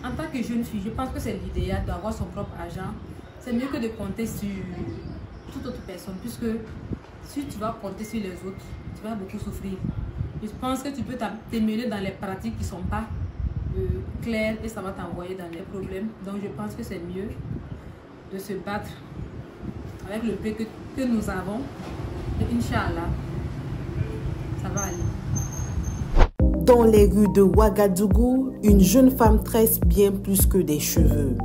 En tant que jeune fille, je pense que c'est l'idéal d'avoir son propre argent. C'est mieux que de compter sur toute autre personne, puisque si tu vas compter sur les autres, tu vas beaucoup souffrir. Je pense que tu peux t'émêler dans les pratiques qui ne sont pas claires et ça va t'envoyer dans les problèmes. Donc je pense que c'est mieux de se battre avec le peu que nous avons. Et Inch'Allah, ça va aller. Dans les rues de Ouagadougou, une jeune femme tresse bien plus que des cheveux.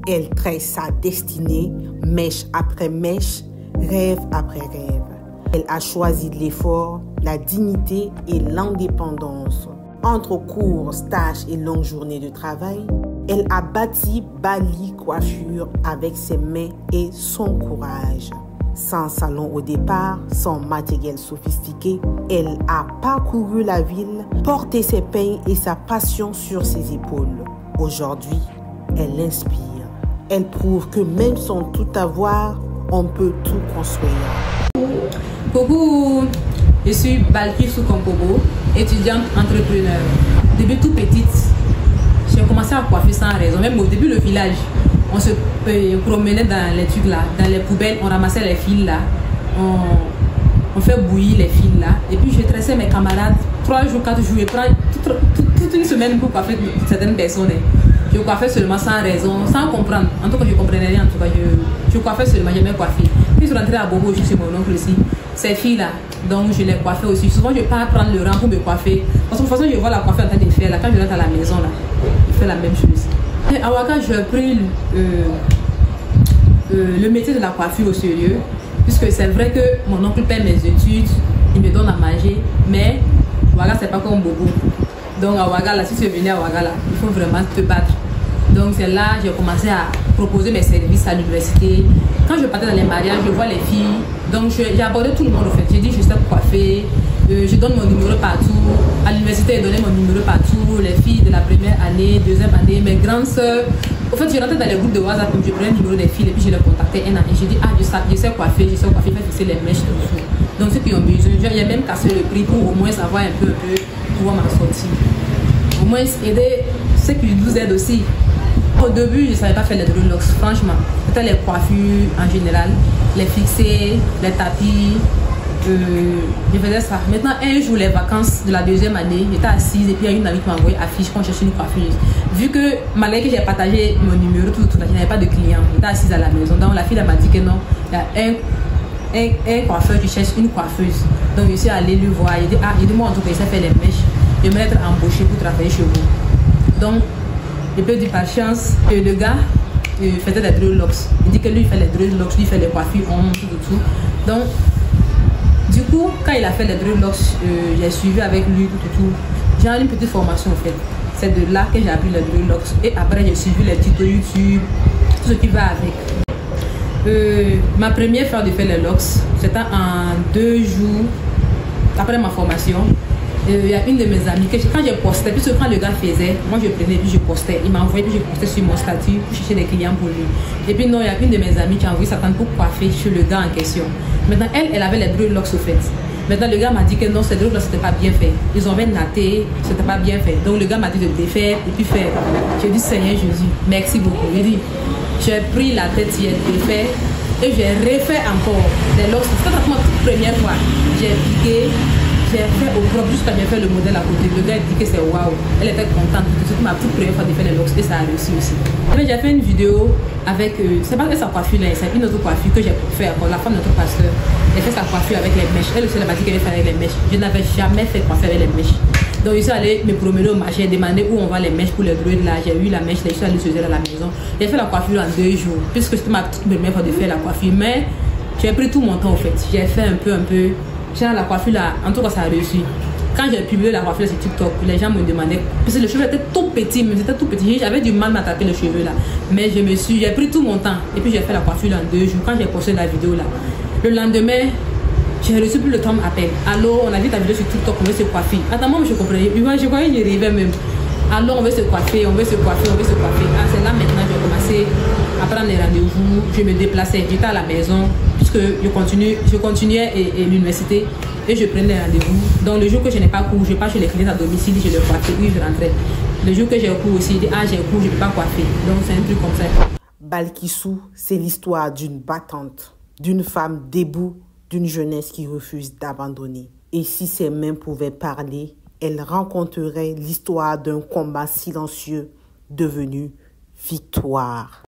Elle tresse sa destinée, mèche après mèche, rêve après rêve. Elle a choisi l'effort, la dignité et l'indépendance. Entre cours, stages et longues journées de travail, elle a bâti Bali Coiffure avec ses mains et son courage. Sans salon au départ, sans matériel sophistiqué, elle a parcouru la ville, porté ses peines et sa passion sur ses épaules. Aujourd'hui, elle inspire. Elle prouve que même sans tout avoir, on peut tout construire. Coucou, je suis Balki Soukompobo, étudiante entrepreneur. Depuis toute petite, j'ai commencé à coiffer sans raison. Même au début, le village, on se promenait dans les trucs là, dans les poubelles, on ramassait les fils là, on fait bouillir les fils là. Et puis je tressais mes camarades 3 jours, 4 jours, je prends toute une semaine pour coiffer certaines personnes. Je coiffais seulement sans raison, sans comprendre. En tout cas, je ne comprenais rien. En tout cas, je coiffais seulement, je m'ai coiffé. Puis je suis rentrée à Bobo, je suis mon oncle aussi. Ces filles-là, donc je les coiffais aussi. Souvent, je pars prendre le rang pour me coiffer. Parce que de toute façon, je vois la coiffure en train de faire. Là, quand je rentre à la maison, là, je fais la même chose. Et à Ouaga, j'ai pris le métier de la coiffure au sérieux. Puisque c'est vrai que mon oncle paie mes études, il me donne à manger. Mais Ouaga, c'est pas comme Bobo. Donc à Ouaga, là, si tu es venu à Ouaga, là, il faut vraiment te battre. Donc c'est là que j'ai commencé à proposer mes services à l'université. Quand je partais dans les mariages, je vois les filles. Donc j'ai abordé tout le monde en fait. J'ai dit je sais coiffer, je donne mon numéro partout. À l'université, j'ai donné mon numéro partout. Les filles de la première année, deuxième année, mes grandes soeurs. En fait, je rentrais dans les groupes de WhatsApp, je prenais le numéro des filles et puis je les contactais un an. Et j'ai dit je sais coiffer, je sais fixer les mèches et tout. Donc ceux qui ont besoin, j'ai même cassé le prix pour au moins savoir un peu pouvoir m'en sortir. Au moins aider ceux qui nous aident aussi. Au début, je ne savais pas faire les dreadlocks, franchement. C'était les coiffures en général, les fixer, les tapis. Je faisais ça. Maintenant, un jour, les vacances de la deuxième année, j'étais assise et puis il y a une amie qui m'a envoyé affiche quand je cherchais une coiffeuse. Vu que malgré que j'ai partagé mon numéro, tout, je n'avais pas de clients. J'étais assise à la maison. Donc la fille m'a dit que non, il y a un coiffeur qui cherche une coiffeuse. Donc je suis allée lui voir. Il dit moi en tout cas, il sait faire les mèches. Je vais m'être embauchée pour travailler chez vous. Donc, je peux dire par chance que le gars faisait des dreadlocks. Il dit que lui il fait les dreadlocks, lui il fait les coiffures, tout. Donc, du coup, quand il a fait les dreadlocks, j'ai suivi avec lui, tout. J'ai eu une petite formation en fait. C'est de là que j'ai appris les dreadlocks. Et après, j'ai suivi les tutos YouTube, tout ce qui va avec. Ma première fois de faire les locks, c'était en 2 jours après ma formation. Il y a une de mes amies que quand je postais, puisque quand le gars faisait, moi je prenais puis je postais. Il m'a envoyé puis je postais sur mon statut pour chercher des clients pour lui. Et puis non, il y a une de mes amies qui a envoyé sa tante pour coiffer chez le gars en question. Maintenant, elle avait les dreadlocks au fait. Maintenant, le gars m'a dit que non, ces dreadlocks c'était pas bien fait. Ils ont même natté, c'était pas bien fait. Donc le gars m'a dit de défaire et puis faire. J'ai dit Seigneur Jésus, merci beaucoup. J'ai dit, j'ai pris la tête hier, défait et j'ai refait encore des locks. C'était pratiquement toute première fois. J'ai piqué. J'ai fait au propre jusqu'à j'ai fait le modèle à côté. Le gars dit que c'est waouh. Elle était contente. C'était ma toute première fois de faire les locks et ça a réussi aussi. J'ai fait une vidéo avec, c'est pas que sa coiffure là, c'est une autre coiffure que j'ai fait pour la femme de notre pasteur. Elle fait sa coiffure avec les mèches. Elle aussi elle m'a dit qu'elle fait avec les mèches. Je n'avais jamais fait coiffure avec les mèches. Donc je suis allée me promener au marché, demander où on va les mèches pour les dreads là. J'ai eu la mèche, je suis allée se à la maison. J'ai fait la coiffure en 2 jours, puisque c'était ma toute première fois de faire la coiffure. Mais j'ai pris tout mon temps en fait. J'ai fait un peu. La coiffure là, en tout cas ça a réussi. Quand j'ai publié la coiffure sur TikTok, les gens me demandaient, parce que le cheveu était tout petit, mais c'était tout petit, j'avais du mal à m'attaquer le cheveu là. Mais j'ai pris tout mon temps et puis j'ai fait la coiffure là en 2 jours. Quand j'ai posté la vidéo là, le lendemain, j'ai reçu plus le temps d'appel. Allô, on a vu ta vidéo sur TikTok, on veut se coiffer. Attends, moi je comprenais, je croyais que j'y arrivais même. Alors on veut se coiffer, on veut se coiffer. Ah, c'est là maintenant que j'ai commencé à prendre les rendez-vous, je me déplaçais, j'étais à la maison, puisque je continuais l'université et je prenais les rendez-vous. Donc le jour que je n'ai pas cours, je pars chez les clients à domicile, je les coiffais, puis je rentrais. Le jour que j'ai cours aussi, il dit ah j'ai cours, je ne peux pas coiffer. Donc c'est un truc comme ça. Balkissou, c'est l'histoire d'une battante, d'une femme debout, d'une jeunesse qui refuse d'abandonner. Et si ses mains pouvaient parler, elle rencontrerait l'histoire d'un combat silencieux devenu victoire.